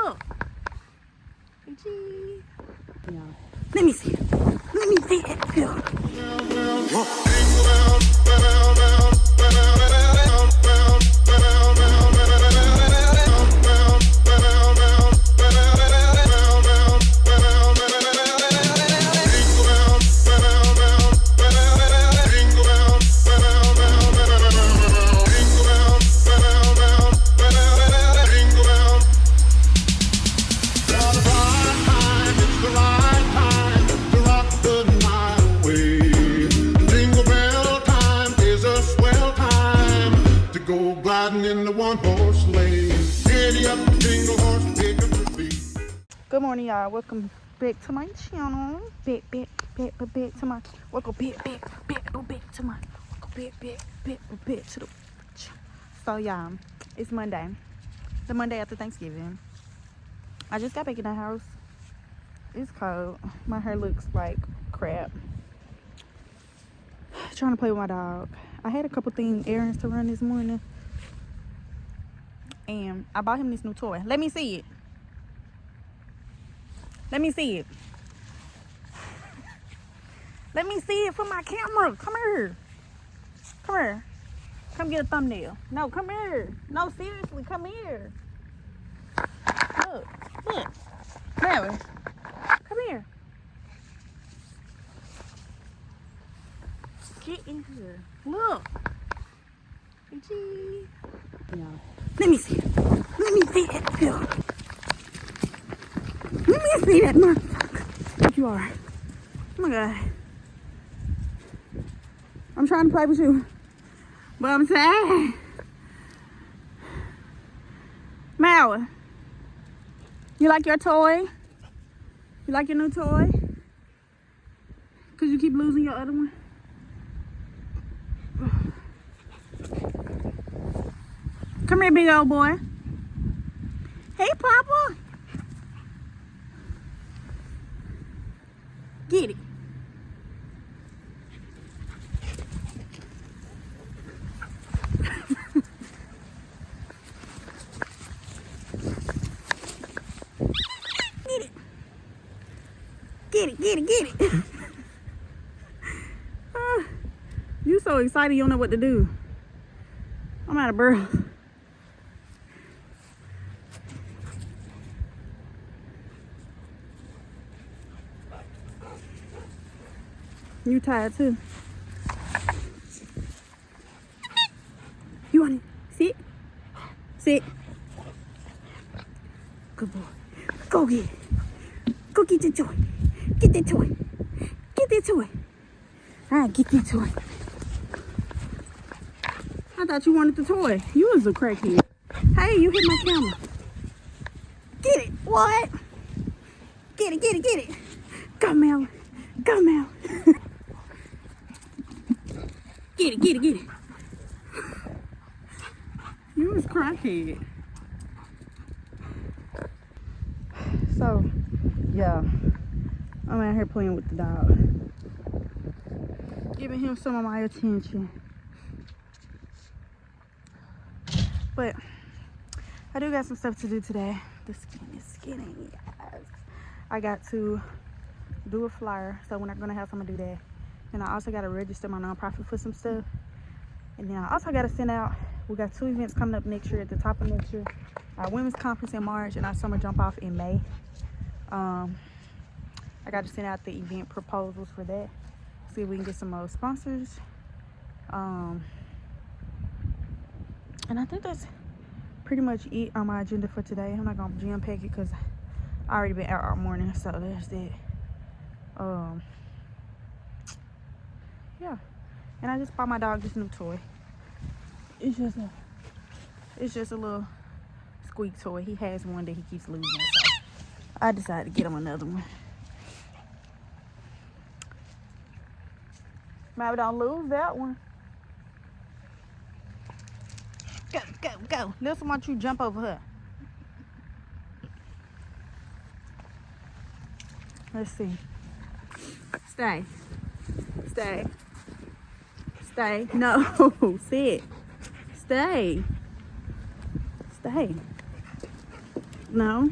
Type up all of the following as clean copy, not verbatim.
Look. Gee. Yeah. Let me see it. Let me see it. Yeah. Good morning, y'all. Welcome back to my channel. Back to my welcome back to my back to the. So y'all, it's Monday. The Monday after Thanksgiving. I just got back in the house. It's cold. My hair looks like crap. Trying to play with my dog. I had a couple errands to run this morning. And I bought him this new toy. Let me see it. Let me see it. Let me see it for my camera. Come here. Come here. Come get a thumbnail. No, come here. No, seriously, come here. Look. Look. Mary. Come here. Get in here. Look. Gee. Yeah. Let me see it. Let me see it. Yeah. Let me see that motherfucker. What you are. Oh my god. I'm trying to play with you. But I'm sad. Maui. You like your toy? You like your new toy? Cause you keep losing your other one? Come here, big old boy. Hey, Papa. Get it. Get it. You so excited you don't know what to do. I'm out of breath. You tired too. You want to sit? Sit. Good boy. Go get it. Go get the toy. Get that toy. Get that toy. Alright, get that toy. I thought you wanted the toy. You was a crackhead. Hey, you hit my camera. Get it. What? Get it. Go, Mel. Go, Mel. Get it. You was crackhead. So, yeah. I'm out here playing with the dog. Giving him some of my attention. But I do got some stuff to do today. The skin is skinny, guys. I got to do a flyer. So when I'm gonna have someone do that. And I also gotta register my nonprofit for some stuff. And then I also gotta send out, we got 2 events coming up next year at the top of next year. Our women's conference in March and our summer jump off in May. I got to send out the event proposals for that. See if we can get some more sponsors. And I think that's pretty much it on my agenda for today. I'm not gonna jam pack it because I already been out all morning, so there's that. Yeah. And I just bought my dog this new toy. It's just a little squeak toy. He has one that he keeps losing, so I decided to get him another one. Maybe don't lose that one. Go. Listen, why don't you jump over her? Let's see. Stay. No, sit. Stay. No.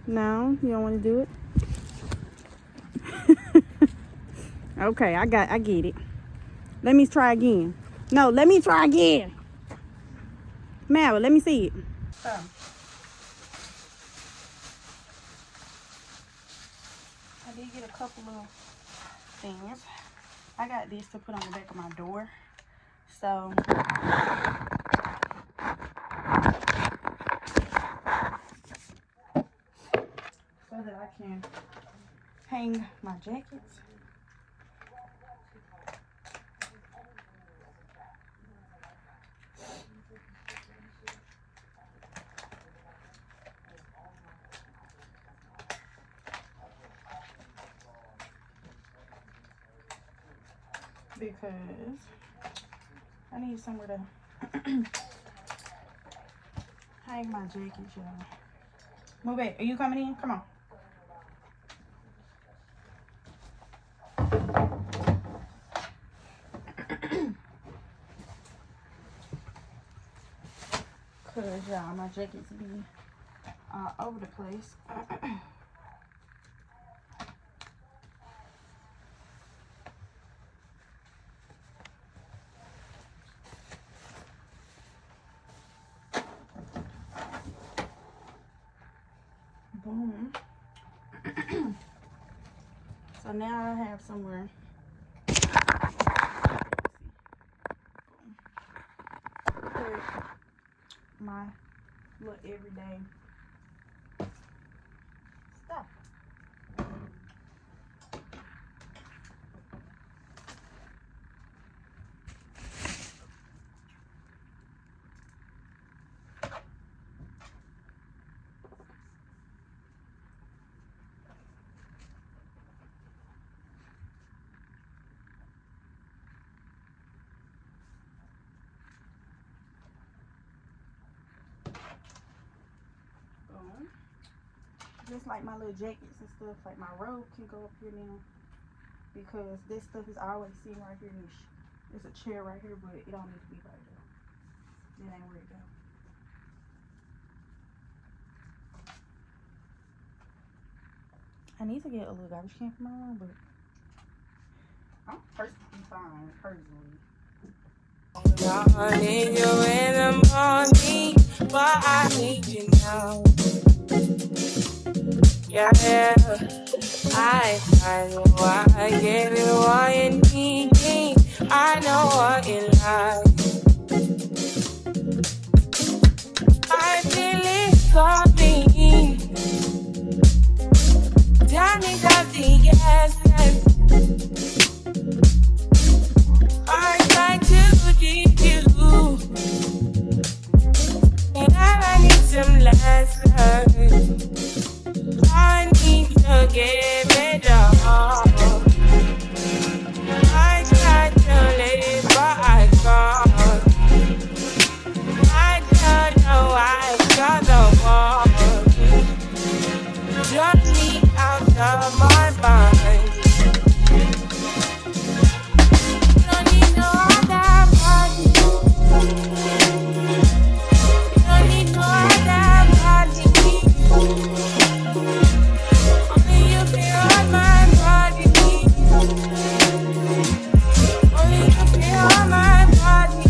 No, you don't want to do it? Okay, I get it. Let me try again. No, let me try again. Mara, let me see it. So, I did get a couple of things. I got this to put on the back of my door. So, that I can hang my jackets. Because I need somewhere to hang my jackets, y'all. Move it. Are you coming in? Come on. Cause y'all, my jackets be all over the place. Boom. So now I have somewhere. Put my little everyday stuff. Just like my little jackets and stuff, like my robe can go up here now, because this stuff is always sitting right here. There's a chair right here, but it don't need to be right there. It ain't where it go. I need to get a little garbage can for my room, but I'm perfectly fine personally. I need you in the morning, but I need you now. Yeah, I know why I give you what you need. I know what you like. I feel it coming. Tell me something, yes. I try to keep you, but I need some lessons. I need to give it all. I try to live, but I can't. I don't know why I got the wall. Drop me out of my mind. Don't need no other party. Don't need no other party. Only you feel my body. Only you feel my body.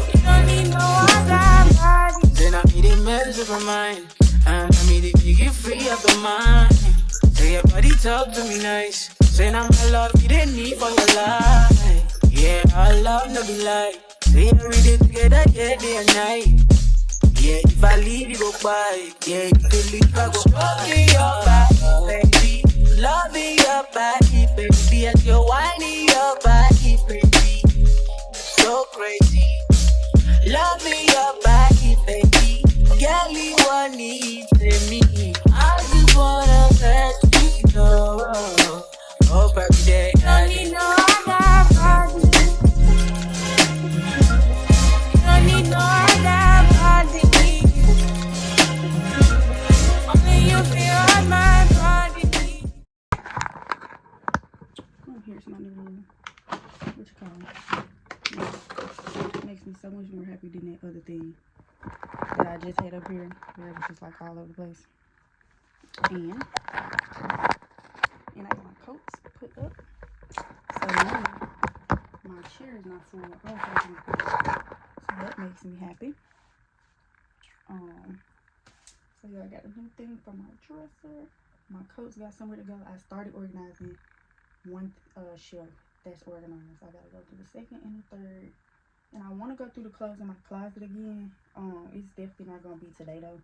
You don't need no other body. Then I need a mess of my mind. I need it, you get free of the mind. Say your body talk to me nice. Say now my love you didn't need for your life. Yeah, our love no be like. Say every day together, yeah, day and night. Yeah, if I leave you go by. Yeah, if you leave I go. Stroking your body, baby. Loving your body, baby. As you're whining your body, baby. So crazy. Loving your body, baby. Girl, you want it to me. I just wanna let you know. Oh, baby, day. Don't need no other body. Don't need no other body. Only you feel my body. Oh, here's my new one. What you call it? Makes me so much more happy than that other thing. that I just had up here. Where it was just like all over the place. And I got my coats put up. So now my chair is not full. So that makes me happy. So yeah, I got a new thing for my dresser. My coats got somewhere to go. I started organizing one shelf that's organized. I gotta go through the second and the third. And I want to go through the clothes in my closet again. It's definitely not gonna be today though.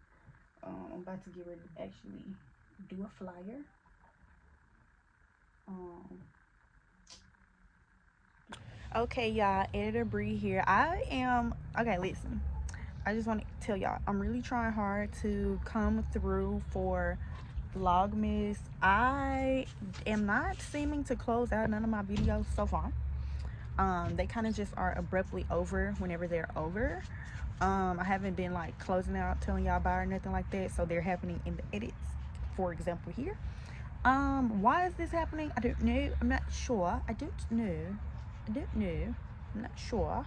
I'm about to get ready to actually do a flyer. Okay, y'all, Editor Bree here. Okay, listen. I just want to tell y'all, I'm really trying hard to come through for VLOGMAS. I am not seeming to close out none of my videos so far. They kind of just are abruptly over whenever they're over. I haven't been like closing out, telling y'all bye or nothing like that. So they're happening in the edits, for example here. Why is this happening? I don't know. I'm not sure. I don't know. I'm not sure.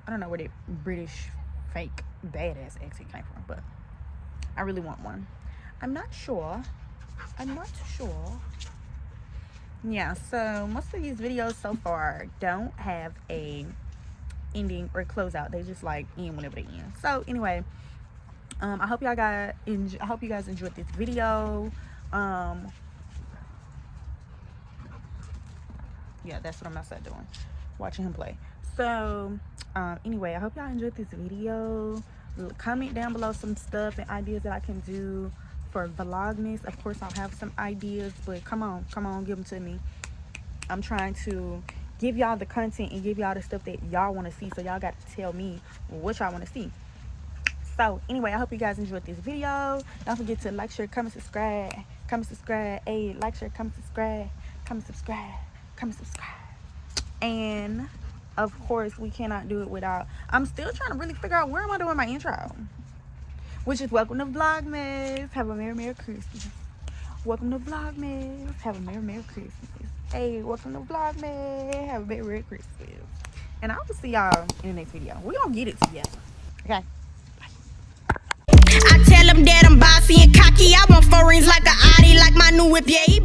I don't know where the British fake badass accent came from, but I really want one. I'm not sure. Yeah, so most of these videos so far don't have a ending or closeout. They just like end whenever they end. So anyway, I hope you guys enjoyed this video. Yeah, that's what I'm outside doing, watching him play. So anyway, I hope y'all enjoyed this video. Comment down below some stuff and ideas that I can do for VLOGMAS. Of course, I'll have some ideas, but come on, give them to me. I'm trying to give y'all the content and give y'all the stuff that y'all want to see, so y'all got to tell me what y'all want to see. So anyway, I hope you guys enjoyed this video. Don't forget to like, share, comment, subscribe. Hey, like, share, comment, subscribe. And of course, we cannot do it without, I'm still trying to really figure out where am I doing my intro, which is welcome to VLOGMAS. Have a merry Christmas. Welcome to VLOGMAS. Have a merry Christmas. Hey, welcome to VLOGMAS. Have a merry Christmas. And I will see y'all in the next video. We're gonna get it together. Okay. I tell them that I'm bossy and cocky. I want foreigns like a Audi, like my new whip, yeah, he